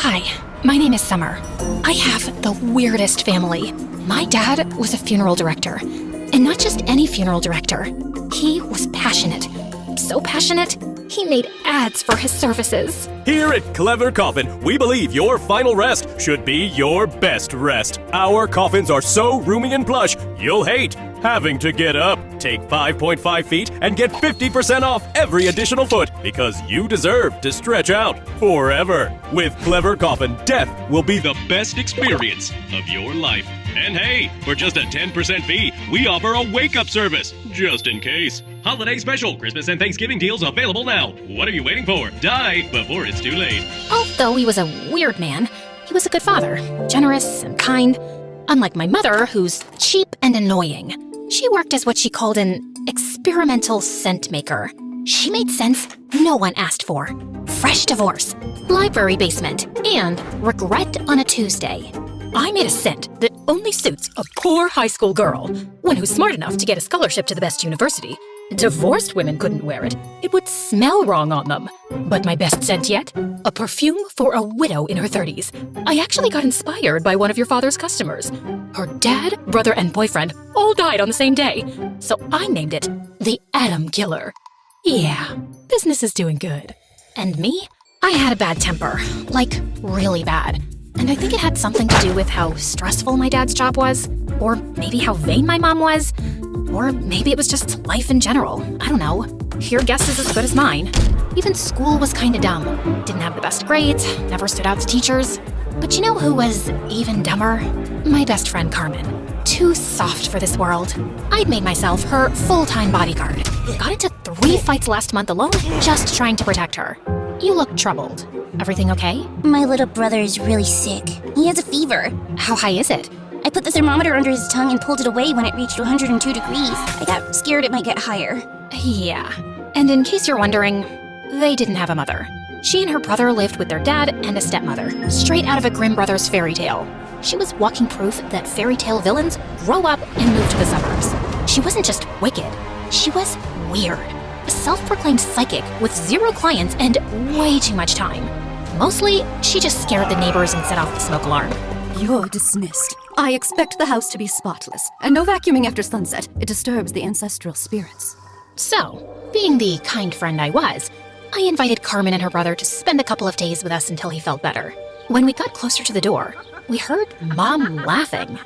Hi, my name is Summer. I have the weirdest family. My dad was a funeral director, and not just any funeral director. He was passionate. So passionate, he made ads for his services. Here at Clever Coffin, we believe your final rest should be your best rest. Our coffins are so roomy and plush, you'll hate having to get up. Take 5.5 feet and get 50% off every additional foot because you deserve to stretch out forever. With Clever Coffin, death will be the best experience of your life. And hey, for just a 10% fee, we offer a wake-up service, just in case. Holiday special, Christmas and Thanksgiving deals available now. What are you waiting for? Die before it's too late. Although he was a weird man, he was a good father, generous and kind. Unlike my mother, who's cheap and annoying. She worked as what she called an experimental scent maker. She made scents no one asked for. Fresh divorce, library basement, and regret on a Tuesday. I made a scent that only suits a poor high school girl, one who's smart enough to get a scholarship to the best university. Divorced women couldn't wear it. It would smell wrong on them. But my best scent yet? A perfume for a widow in her 30s. I actually got inspired by one of your father's customers. Her dad, brother, and boyfriend all died on the same day. So I named it the Atom Killer. Yeah, business is doing good. And me? I had a bad temper. Like, really bad. And I think it had something to do with how stressful my dad's job was. Or maybe how vain my mom was. Or maybe it was just life in general. I don't know. Your guess is as good as mine. Even school was kinda dumb. Didn't have the best grades, never stood out to teachers. But you know who was even dumber? My best friend Carmen. Too soft for this world. I'd made myself her full-time bodyguard. Got into 3 fights last month alone just trying to protect her. You look troubled. Everything okay? My little brother is really sick. He has a fever. How high is it? I put the thermometer under his tongue and pulled it away when it reached 102 degrees. I got scared it might get higher. Yeah. And in case you're wondering, they didn't have a mother. She and her brother lived with their dad and a stepmother, straight out of a Grimm Brothers fairy tale. She was walking proof that fairy tale villains grow up and move to the suburbs. She wasn't just wicked, she was weird. A self-proclaimed psychic with 0 clients and way too much time. Mostly, she just scared the neighbors and set off the smoke alarm. You're dismissed. I expect the house to be spotless, and no vacuuming after sunset. It disturbs the ancestral spirits. So, being the kind friend I was, I invited Carmen and her brother to spend a couple of days with us until he felt better. When we got closer to the door, we heard Mom laughing.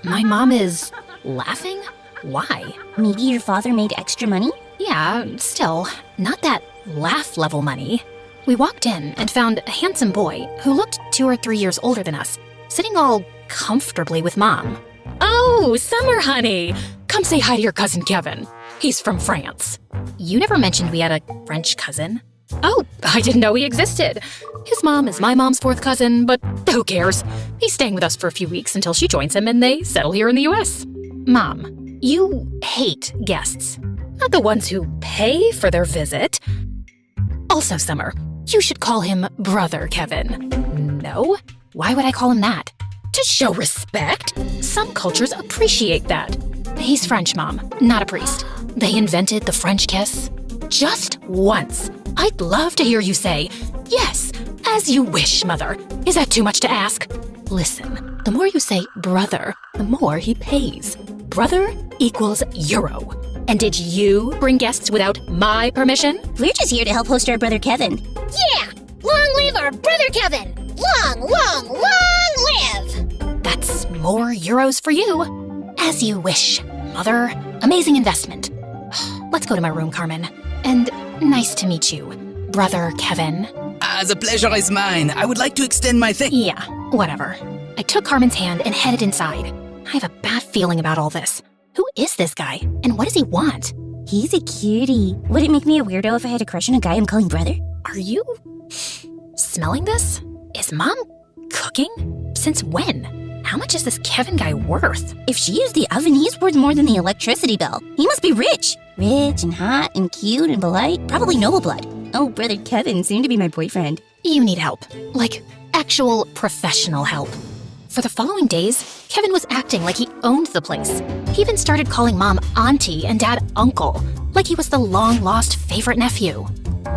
My mom is laughing? Why? Maybe your father made extra money? Yeah, still, not that laugh level money. We walked in and found a handsome boy who looked 2 or 3 years older than us, sitting all comfortably with Mom. Oh, Summer, honey! Come say hi to your cousin Kevin. He's from France. You never mentioned we had a French cousin. Oh, I didn't know he existed. His mom is my mom's 4th cousin, but who cares? He's staying with us for a few weeks until she joins him and they settle here in the US. Mom, you hate guests. Not the ones who pay for their visit. Also, Summer, you should call him Brother Kevin. No? Why would I call him that? To show respect? Some cultures appreciate that. He's French, Mom, not a priest. They invented the French kiss. Just once. I'd love to hear you say, yes, as you wish, Mother. Is that too much to ask? Listen, the more you say brother, the more he pays. Brother equals euro. And did you bring guests without my permission? We're just here to help host our brother Kevin. Yeah! Long live our brother Kevin! Long, long, long live! That's more euros for you. As you wish, Mother. Amazing investment. Let's go to my room, Carmen. And nice to meet you, Brother Kevin. The pleasure is mine. I would like to extend my thanks. Yeah, whatever. I took Carmen's hand and headed inside. I have a bad feeling about all this. Who is this guy? And what does he want? He's a cutie. Would it make me a weirdo if I had a crush on a guy I'm calling brother? Are you smelling this? Is Mom cooking? Since when? How much is this Kevin guy worth? If she used the oven, he's worth more than the electricity bill. He must be rich. Rich and hot and cute and polite. Probably noble blood. Oh, brother Kevin, soon to be my boyfriend. You need help. Like, actual professional help. For the following days, Kevin was acting like he owned the place. He even started calling Mom Auntie and Dad Uncle, like he was the long-lost favorite nephew.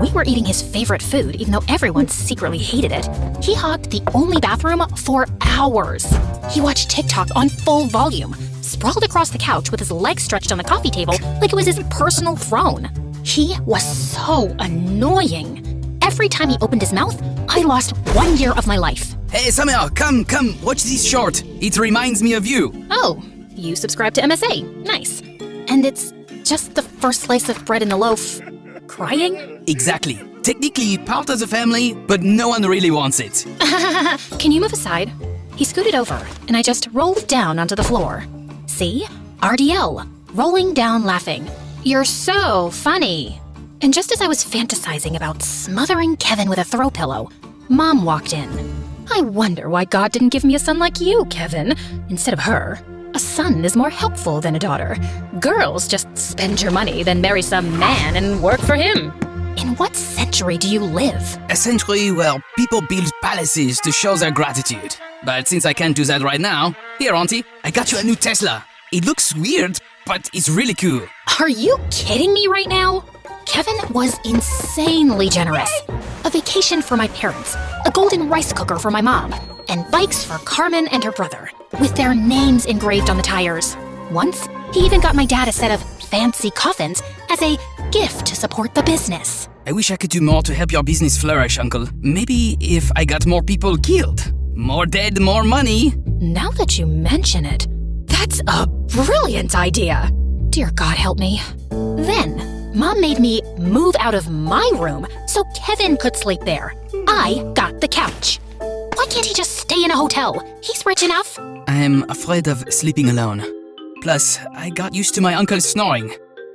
We were eating his favorite food, even though everyone secretly hated it. He hogged the only bathroom for hours. He watched TikTok on full volume, sprawled across the couch with his legs stretched on the coffee table like it was his personal throne. He was so annoying. Every time he opened his mouth, I lost 1 year of my life. Hey, Summer, come, watch this short. It reminds me of you. Oh, you subscribe to MSA. Nice. And it's just the first slice of bread in the loaf. Crying? Exactly. Technically part of the family, but no one really wants it. Can you move aside? He scooted over, and I just rolled down onto the floor. See? RDL. Rolling down laughing. You're so funny. And just as I was fantasizing about smothering Kevin with a throw pillow, Mom walked in. I wonder why God didn't give me a son like you, Kevin, instead of her. A son is more helpful than a daughter. Girls just spend your money, then marry some man and work for him. In what century do you live? Essentially, well, people build palaces to show their gratitude. But since I can't do that right now, here, Auntie, I got you a new Tesla. It looks weird, but it's really cool. Are you kidding me right now? Kevin was insanely generous. A vacation for my parents, a golden rice cooker for my mom, and bikes for Carmen and her brother, with their names engraved on the tires. Once, he even got my dad a set of fancy coffins as a gift to support the business. I wish I could do more to help your business flourish, Uncle. Maybe if I got more people killed. More dead, more money. Now that you mention it, that's a brilliant idea. Dear God help me. Then, Mom made me move out of my room so Kevin could sleep there. I got the couch. Why can't he just stay in a hotel? He's rich enough. I'm afraid of sleeping alone. Plus, I got used to my uncle's snoring.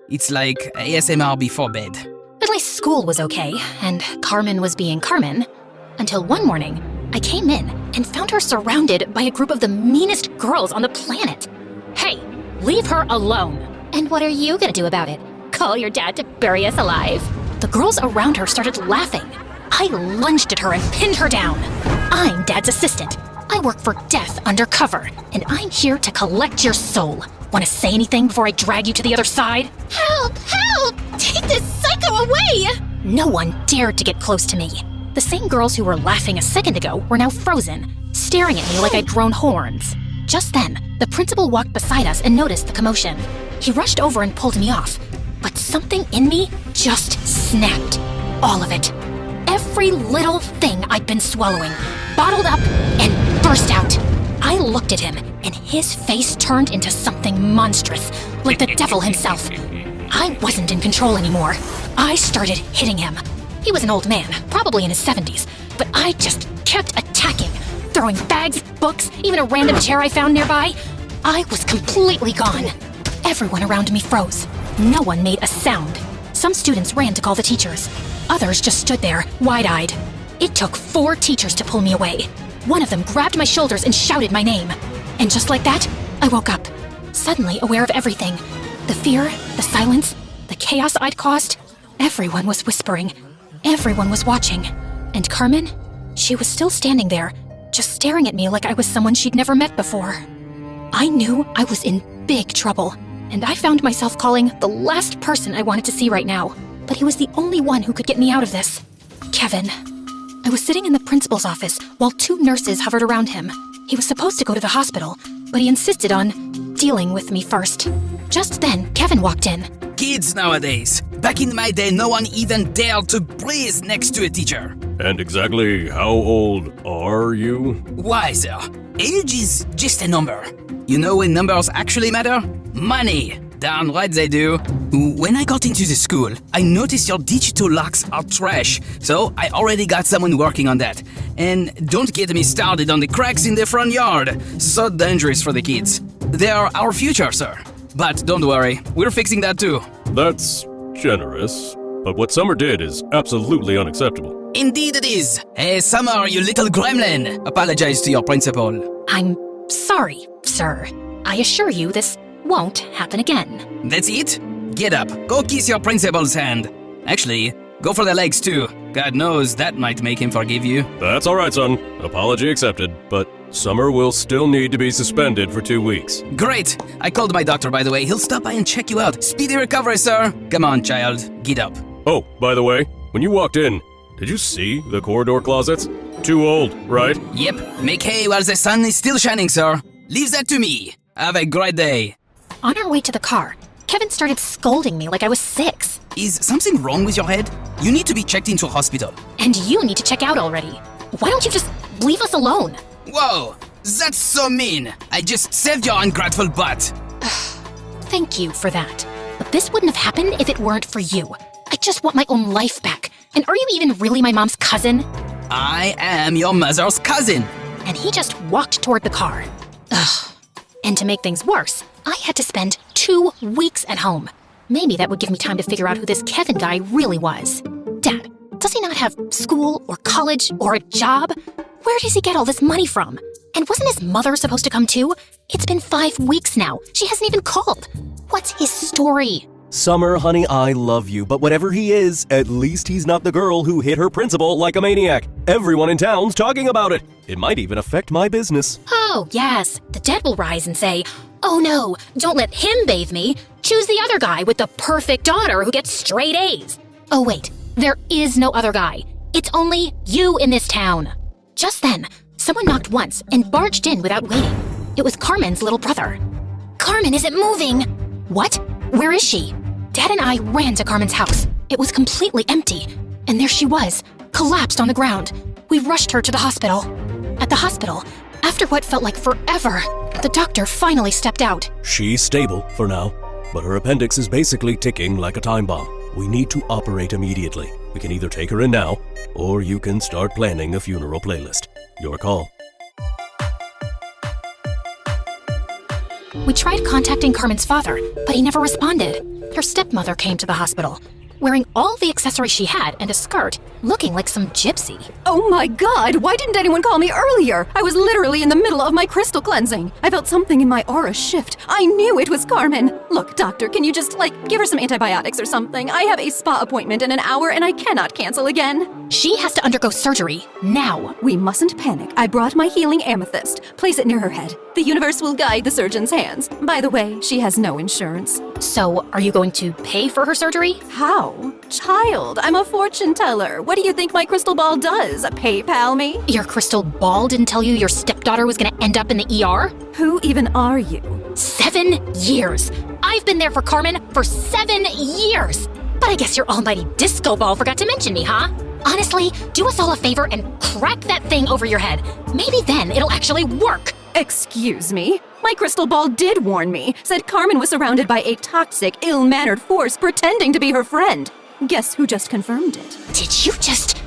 It's like ASMR before bed. At least school was okay, and Carmen was being Carmen. Until one morning, I came in and found her surrounded by a group of the meanest girls on the planet. Hey, leave her alone. And what are you gonna do about it? Call your dad to bury us alive? The girls around her started laughing. I lunged at her and pinned her down. I'm Dad's assistant. I work for Death Undercover, and I'm here to collect your soul. Want to say anything before I drag you to the other side? Help! Help! Take this psycho away! No one dared to get close to me. The same girls who were laughing a second ago were now frozen, staring at me like I'd grown horns. Just then, the principal walked beside us and noticed the commotion. He rushed over and pulled me off, but something in me just snapped. All of it. Every little thing I'd been swallowing, bottled up and burst out. I looked at him, and his face turned into something monstrous, like the devil himself. I wasn't in control anymore. I started hitting him. He was an old man, probably in his 70s, but I just kept attacking, throwing bags, books, even a random chair I found nearby. I was completely gone. Everyone around me froze. No one made a sound. Some students ran to call the teachers. Others just stood there, wide-eyed. It took 4 teachers to pull me away. One of them grabbed my shoulders and shouted my name. And just like that, I woke up, suddenly aware of everything. The fear, the silence, the chaos I'd caused. Everyone was whispering. Everyone was watching. And Carmen? She was still standing there, just staring at me like I was someone she'd never met before. I knew I was in big trouble, and I found myself calling the last person I wanted to see right now. But he was the only one who could get me out of this. Kevin. I was sitting in the principal's office while 2 nurses hovered around him. He was supposed to go to the hospital, but he insisted on dealing with me first. Just then, Kevin walked in. Kids nowadays. Back in my day, no one even dared to breathe next to a teacher. And exactly how old are you? Why, sir? Age is just a number. You know when numbers actually matter? Money. Darn right they do. When I got into the school, I noticed your digital locks are trash, so I already got someone working on that. And don't get me started on the cracks in the front yard. So dangerous for the kids. They are our future, sir. But don't worry, we're fixing that too. That's generous. But what Summer did is absolutely unacceptable. Indeed it is. Hey, Summer, you little gremlin. Apologize to your principal. I'm sorry, sir. I assure you this won't happen again. That's it? Get up. Go kiss your principal's hand. Actually, go for the legs too. God knows that might make him forgive you. That's all right, son. Apology accepted. But Summer will still need to be suspended for 2 weeks. Great. I called my doctor, by the way. He'll stop by and check you out. Speedy recovery, sir. Come on, child. Get up. Oh, by the way, when you walked in, did you see the corridor closets? Too old, right? Yep, make hay while the sun is still shining, sir. Leave that to me. Have a great day. On our way to the car, Kevin started scolding me like I was 6. Is something wrong with your head? You need to be checked into hospital. And you need to check out already. Why don't you just leave us alone? Whoa, that's so mean. I just saved your ungrateful butt. Thank you for that. But this wouldn't have happened if it weren't for you. I just want my own life back. And are you even really my mom's cousin? I am your mother's cousin. And he just walked toward the car. Ugh. And to make things worse, I had to spend 2 weeks at home. Maybe that would give me time to figure out who this Kevin guy really was. Dad, does he not have school or college or a job? Where does he get all this money from? And wasn't his mother supposed to come too? It's been 5 weeks now. She hasn't even called. What's his story? Summer, honey, I love you, but whatever he is, at least he's not the girl who hit her principal like a maniac. Everyone in town's talking about it. It might even affect my business. Oh, yes. The dead will rise and say, "Oh no, don't let him bathe me. Choose the other guy with the perfect daughter who gets straight A's." Oh wait, there is no other guy. It's only you in this town. Just then, someone knocked once and barged in without waiting. It was Carmen's little brother. Carmen isn't moving. What? Where is she? Dad and I ran to Carmen's house. It was completely empty. And there she was, collapsed on the ground. We rushed her to the hospital. At the hospital, after what felt like forever, the doctor finally stepped out. She's stable for now, but her appendix is basically ticking like a time bomb. We need to operate immediately. We can either take her in now, or you can start planning a funeral playlist. Your call. We tried contacting Carmen's father, but he never responded. Her stepmother came to the hospital, wearing all the accessories she had and a skirt, looking like some gypsy. Oh my god, why didn't anyone call me earlier? I was literally in the middle of my crystal cleansing. I felt something in my aura shift. I knew it was Carmen. Look, doctor, can you just, give her some antibiotics or something? I have a spa appointment in an hour and I cannot cancel again. She has to undergo surgery, now. We mustn't panic. I brought my healing amethyst. Place it near her head. The universe will guide the surgeon's hands. By the way, she has no insurance. So, are you going to pay for her surgery? How? Child, I'm a fortune teller. What do you think my crystal ball does? PayPal me? Your crystal ball didn't tell you your stepdaughter was gonna end up in the ER? Who even are you? 7 years. I've been there for Carmen for 7 years. But I guess your almighty disco ball forgot to mention me, huh? Honestly, do us all a favor and crack that thing over your head. Maybe then it'll actually work. Excuse me? My crystal ball did warn me, said Carmen was surrounded by a toxic, ill-mannered force pretending to be her friend. Guess who just confirmed it? Did you just...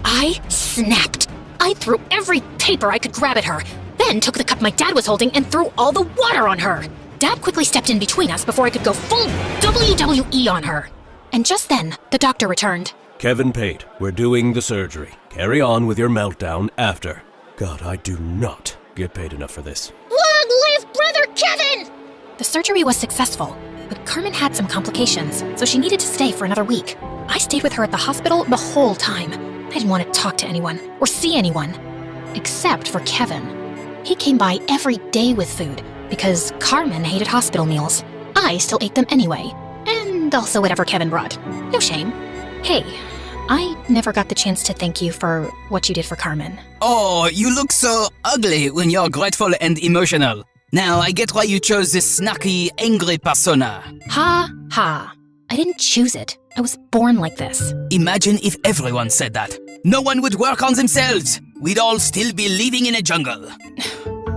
I snapped. I threw every paper I could grab at her, then took the cup my dad was holding and threw all the water on her. Dad quickly stepped in between us before I could go full WWE on her. And just then, the doctor returned. Kevin paid. We're doing the surgery. Carry on with your meltdown after. God, I do not get paid enough for this. Long live Brother Kevin! The surgery was successful, but Carmen had some complications, so she needed to stay for another week. I stayed with her at the hospital the whole time. I didn't want to talk to anyone or see anyone, except for Kevin. He came by every day with food because Carmen hated hospital meals. I still ate them anyway, and also whatever Kevin brought. No shame. Hey, I never got the chance to thank you for what you did for Carmen. Oh, you look so ugly when you're grateful and emotional. Now I get why you chose this snarky, angry persona. Ha ha. I didn't choose it. I was born like this. Imagine if everyone said that. No one would work on themselves. We'd all still be living in a jungle.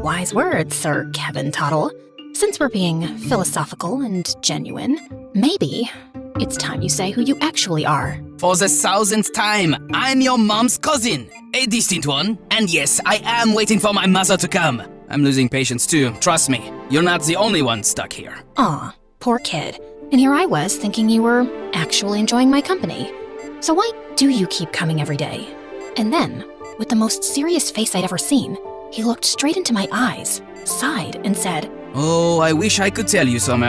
Wise words, Sir Kevin Tuttle. Since we're being philosophical and genuine, maybe it's time you say who you actually are. For the 1000th time, I'm your mom's cousin. A distant one. And yes, I am waiting for my mother to come. I'm losing patience too, trust me. You're not the only one stuck here. Aw, poor kid. And here I was thinking you were actually enjoying my company. So why do you keep coming every day? And then, with the most serious face I'd ever seen, he looked straight into my eyes, sighed, and said, Oh, I wish I could tell you, Summer.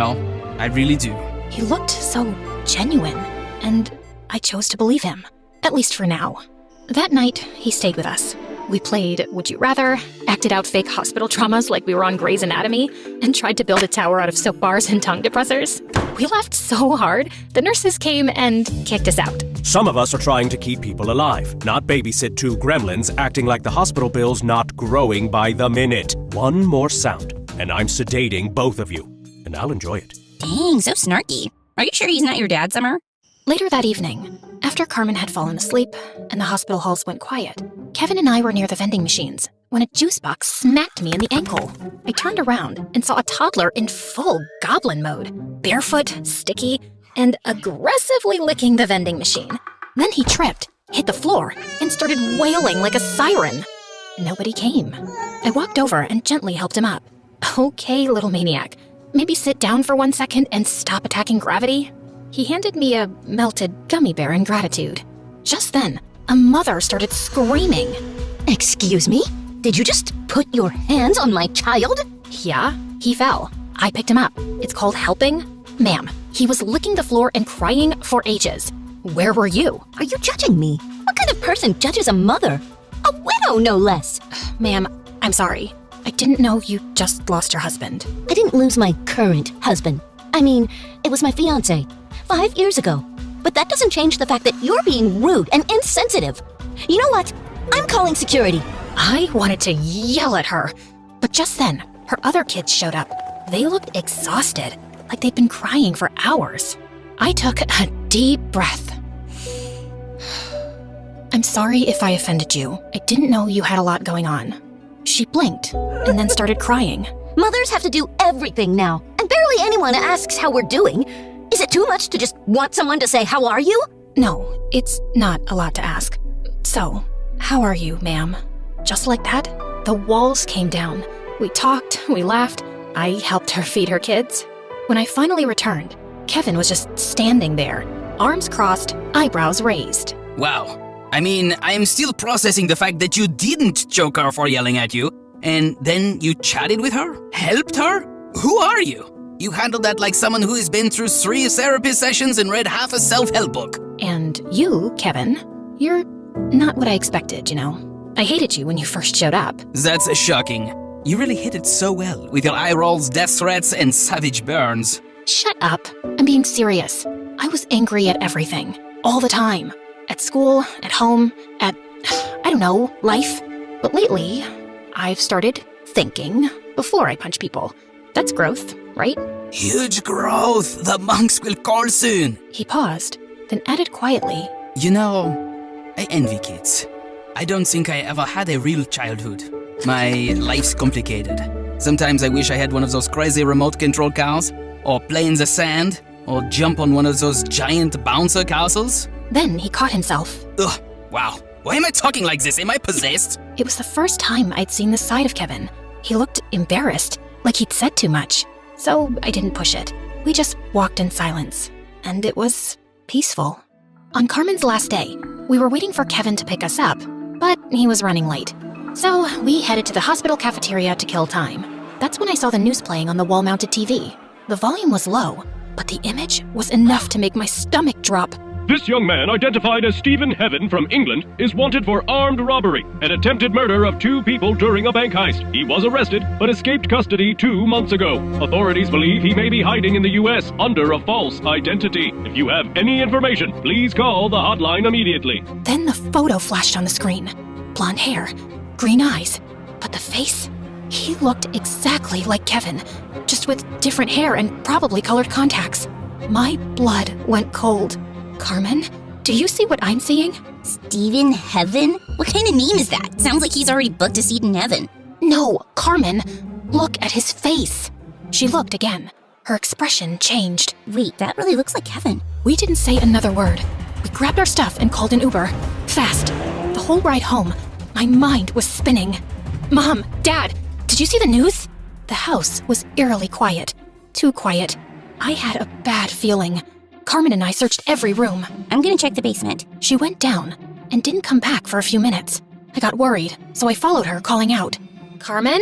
I really do. He looked so genuine, and I chose to believe him, at least for now. That night, he stayed with us. We played Would You Rather, acted out fake hospital traumas like we were on Grey's Anatomy, and tried to build a tower out of soap bars and tongue depressors. We laughed so hard, the nurses came and kicked us out. Some of us are trying to keep people alive, not babysit two gremlins acting like the hospital bill's not growing by the minute. One more sound, and I'm sedating both of you, and I'll enjoy it. Dang, so snarky. Are you sure he's not your dad, Summer? Later that evening, after Carmen had fallen asleep and the hospital halls went quiet, Kevin and I were near the vending machines when a juice box smacked me in the ankle. I turned around and saw a toddler in full goblin mode, barefoot, sticky, and aggressively licking the vending machine. Then he tripped, hit the floor, and started wailing like a siren. Nobody came. I walked over and gently helped him up. Okay, little maniac, maybe sit down for 1 second and stop attacking gravity? He handed me a melted gummy bear in gratitude. Just then, a mother started screaming. Excuse me? Did you just put your hands on my child? Yeah, he fell. I picked him up. It's called helping. Ma'am, he was licking the floor and crying for ages. Where were you? Are you judging me? What kind of person judges a mother? A widow, no less. Ma'am, I'm sorry. I didn't know you just lost your husband. I didn't lose my current husband. I mean, it was my fiancé 5 years ago. But that doesn't change the fact that you're being rude and insensitive. You know what? I'm calling security. I wanted to yell at her, but just then, her other kids showed up. They looked exhausted, like they'd been crying for hours. I took a deep breath. I'm sorry if I offended you. I didn't know you had a lot going on. She blinked and then started crying. Mothers have to do everything now, and barely anyone asks how we're doing. Is it too much to just want someone to say, "How are you?" No, it's not a lot to ask. So, how are you, ma'am? Just like that, the walls came down. We talked, we laughed. I helped her feed her kids. When I finally returned, Kevin was just standing there, arms crossed, eyebrows raised. Wow. I mean, I am still processing the fact that you didn't choke her for yelling at you, and then you chatted with her? Helped her? Who are you? You handled that like someone who has been through 3 therapy sessions and read half a self-help book. And you, Kevin, you're not what I expected, you know. I hated you when you first showed up. That's shocking. You really hit it so well, with your eye rolls, death threats, and savage burns. Shut up. I'm being serious. I was angry at everything, all the time. At school, at home, at, I don't know, life. But lately, I've started thinking before I punch people. That's growth, right? Huge growth! The monks will call soon! He paused, then added quietly, You know, I envy kids. I don't think I ever had a real childhood. My life's complicated. Sometimes I wish I had one of those crazy remote control cars, or play in the sand, or jump on one of those giant bouncer castles. Then he caught himself. Ugh, wow. Why am I talking like this? Am I possessed? It was the first time I'd seen this side of Kevin. He looked embarrassed, like he'd said too much. So I didn't push it. We just walked in silence. And it was peaceful. On Carmen's last day, we were waiting for Kevin to pick us up, but he was running late. So we headed to the hospital cafeteria to kill time. That's when I saw the news playing on the wall-mounted TV. The volume was low, but the image was enough to make my stomach drop. This young man, identified as Stephen Heaven from England, is wanted for armed robbery and attempted murder of 2 people during a bank heist. He was arrested, but escaped custody 2 months ago. Authorities believe he may be hiding in the U.S. under a false identity. If you have any information, please call the hotline immediately. Then the photo flashed on the screen. Blonde hair, green eyes, but the face? He looked exactly like Kevin, just with different hair and probably colored contacts. My blood went cold. Carmen, do you see what I'm seeing? Stephen Heaven? What kind of name is that? Sounds like he's already booked a seat in heaven. No, Carmen, look at his face. She looked again. Her expression changed. Wait, that really looks like Kevin. We didn't say another word. We grabbed our stuff and called an Uber. Fast. The whole ride home, my mind was spinning. Mom, Dad, did you see the news? The house was eerily quiet. Too quiet. I had a bad feeling. Carmen and I searched every room. I'm gonna check the basement. She went down and didn't come back for a few minutes. I got worried, so I followed her, calling out, Carmen?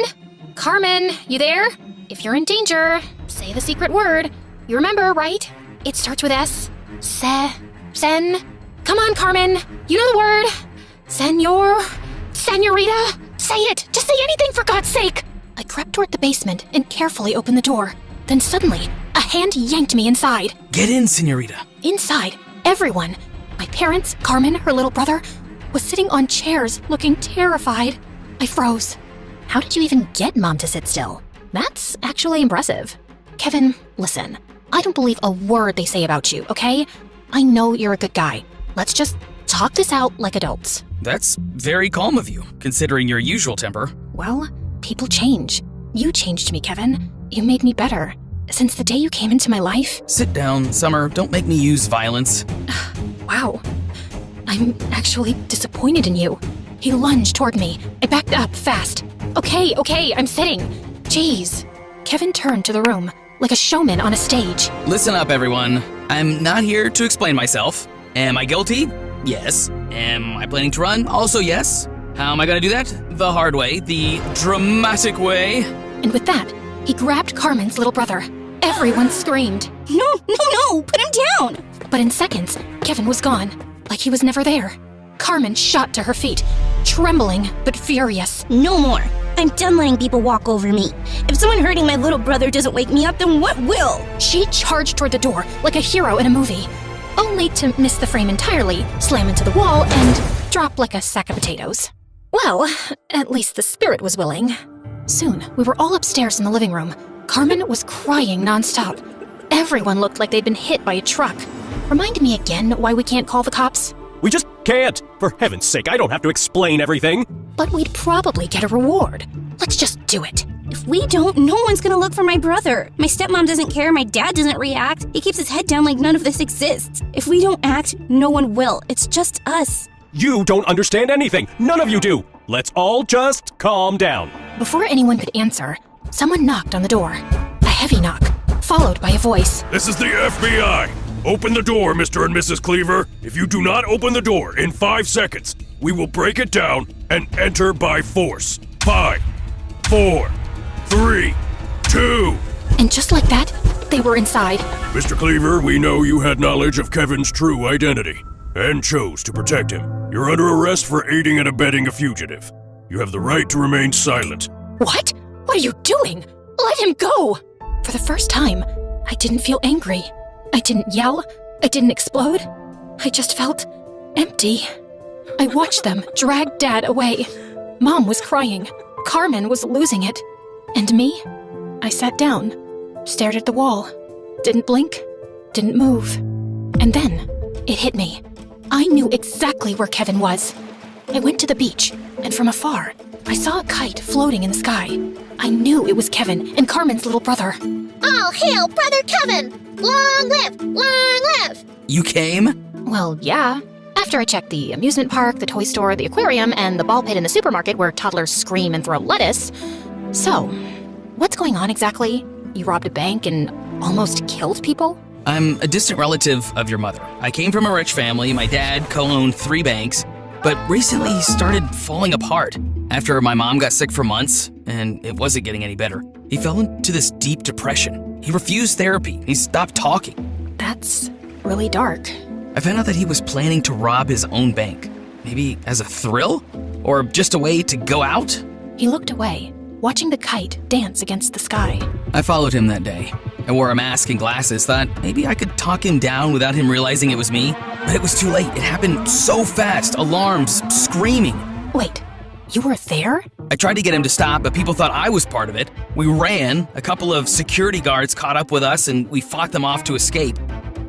Carmen, you there? If you're in danger, say the secret word. You remember, right? It starts with S. Sen. Come on, Carmen. You know the word. Senorita. Say it. Just say anything for God's sake. I crept toward the basement and carefully opened the door. Then suddenly, a hand yanked me inside. Get in, senorita. Inside, everyone, my parents, Carmen, her little brother, was sitting on chairs looking terrified. I froze. How did you even get Mom to sit still? That's actually impressive. Kevin, listen, I don't believe a word they say about you, okay? I know you're a good guy. Let's just talk this out like adults. That's very calm of you, considering your usual temper. Well, people change. You changed me, Kevin. You made me better. Since the day you came into my life. Sit down, Summer. Don't make me use violence. Wow. I'm actually disappointed in you. He lunged toward me. I backed up fast. Okay, I'm sitting. Jeez. Kevin turned to the room, like a showman on a stage. Listen up, everyone. I'm not here to explain myself. Am I guilty? Yes. Am I planning to run? Also yes. How am I gonna do that? The hard way, the dramatic way. And with that, he grabbed Carmen's little brother. Everyone screamed. No, put him down! But in seconds, Kevin was gone, like he was never there. Carmen shot to her feet, trembling but furious. No more. I'm done letting people walk over me. If someone hurting my little brother doesn't wake me up, then what will? She charged toward the door like a hero in a movie, only to miss the frame entirely, slam into the wall, and drop like a sack of potatoes. Well, at least the spirit was willing. Soon, we were all upstairs in the living room. Carmen was crying nonstop. Everyone looked like they'd been hit by a truck. Remind me again why we can't call the cops? We just can't. For heaven's sake, I don't have to explain everything. But we'd probably get a reward. Let's just do it. If we don't, no one's gonna look for my brother. My stepmom doesn't care, my dad doesn't react. He keeps his head down like none of this exists. If we don't act, no one will. It's just us. You don't understand anything. None of you do. Let's all just calm down. Before anyone could answer, someone knocked on the door. A heavy knock, followed by a voice. This is the FBI. Open the door, Mr. and Mrs. Cleaver. If you do not open the door in 5 seconds, we will break it down and enter by force. 5, 4, 3, 2. And just like that, they were inside. Mr. Cleaver, we know you had knowledge of Kevin's true identity and chose to protect him. You're under arrest for aiding and abetting a fugitive. You have the right to remain silent. What? What are you doing? Let him go! For the first time, I didn't feel angry. I didn't yell. I didn't explode. I just felt empty. I watched them drag Dad away. Mom was crying. Carmen was losing it. And me? I sat down, stared at the wall, didn't blink, didn't move. And then it hit me. I knew exactly where Kevin was. I went to the beach, and from afar, I saw a kite floating in the sky. I knew it was Kevin and Carmen's little brother. All hail, Brother Kevin! Long live! Long live! You came? Well, yeah. After I checked the amusement park, the toy store, the aquarium, and the ball pit in the supermarket where toddlers scream and throw lettuce. So, what's going on exactly? You robbed a bank and almost killed people? I'm a distant relative of your mother. I came from a rich family. My dad co-owned 3 banks, but recently he started falling apart. After my mom got sick for months, and it wasn't getting any better, he fell into this deep depression. He refused therapy. He stopped talking. That's really dark. I found out that he was planning to rob his own bank. Maybe as a thrill? Or just a way to go out? He looked away, watching the kite dance against the sky. I followed him that day. I wore a mask and glasses, thought maybe I could talk him down without him realizing it was me. But it was too late. It happened so fast. Alarms, screaming. Wait, you were there? I tried to get him to stop, but people thought I was part of it. We ran. A couple of security guards caught up with us, and we fought them off to escape.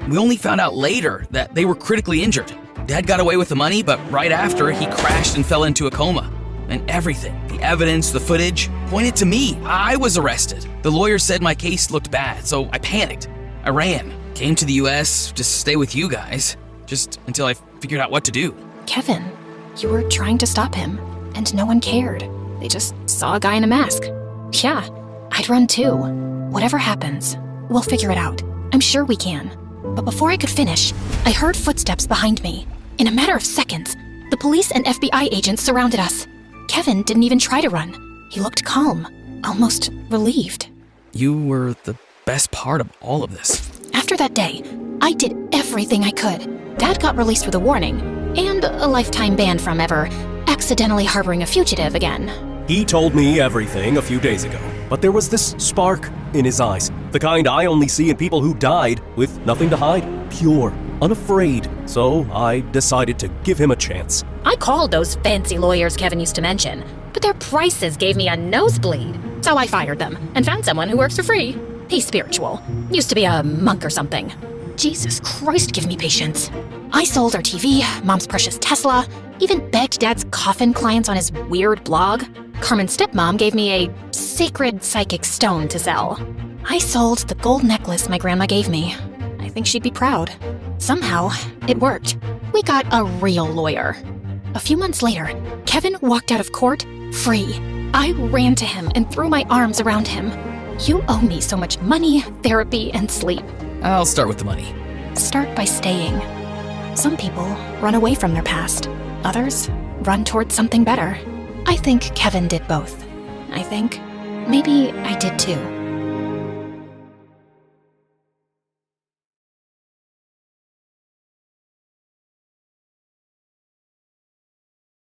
We only found out later that they were critically injured. Dad got away with the money, but right after, he crashed and fell into a coma. And everything, the evidence, the footage, pointed to me. I was arrested. The lawyer said my case looked bad, so I panicked. I ran, came to the US to stay with you guys, just until I figured out what to do. Kevin, you were trying to stop him, and no one cared. They just saw a guy in a mask. Yeah, I'd run too. Whatever happens, we'll figure it out. I'm sure we can. But before I could finish, I heard footsteps behind me. In a matter of seconds, the police and FBI agents surrounded us. Kevin didn't even try to run. He looked calm, almost relieved. You were the best part of all of this. After that day, I did everything I could. Dad got released with a warning, and a lifetime ban from ever accidentally harboring a fugitive again. He told me everything a few days ago, but there was this spark. in his eyes. The kind I only see in people who died with nothing to hide. Pure, unafraid. So I decided to give him a chance. I called those fancy lawyers Kevin used to mention, but their prices gave me a nosebleed. So I fired them and found someone who works for free. He's spiritual. Used to be a monk or something. Jesus Christ, give me patience. I sold our TV, Mom's precious Tesla, even begged Dad's coffin clients on his weird blog. Carmen's stepmom gave me a sacred psychic stone to sell. I sold the gold necklace my grandma gave me. I think she'd be proud. Somehow, it worked. We got a real lawyer. A few months later, Kevin walked out of court free. I ran to him and threw my arms around him. You owe me so much money, therapy, and sleep. I'll start with the money. Start by staying. Some people run away from their past. Others run towards something better. I think Kevin did both. I think maybe I did too.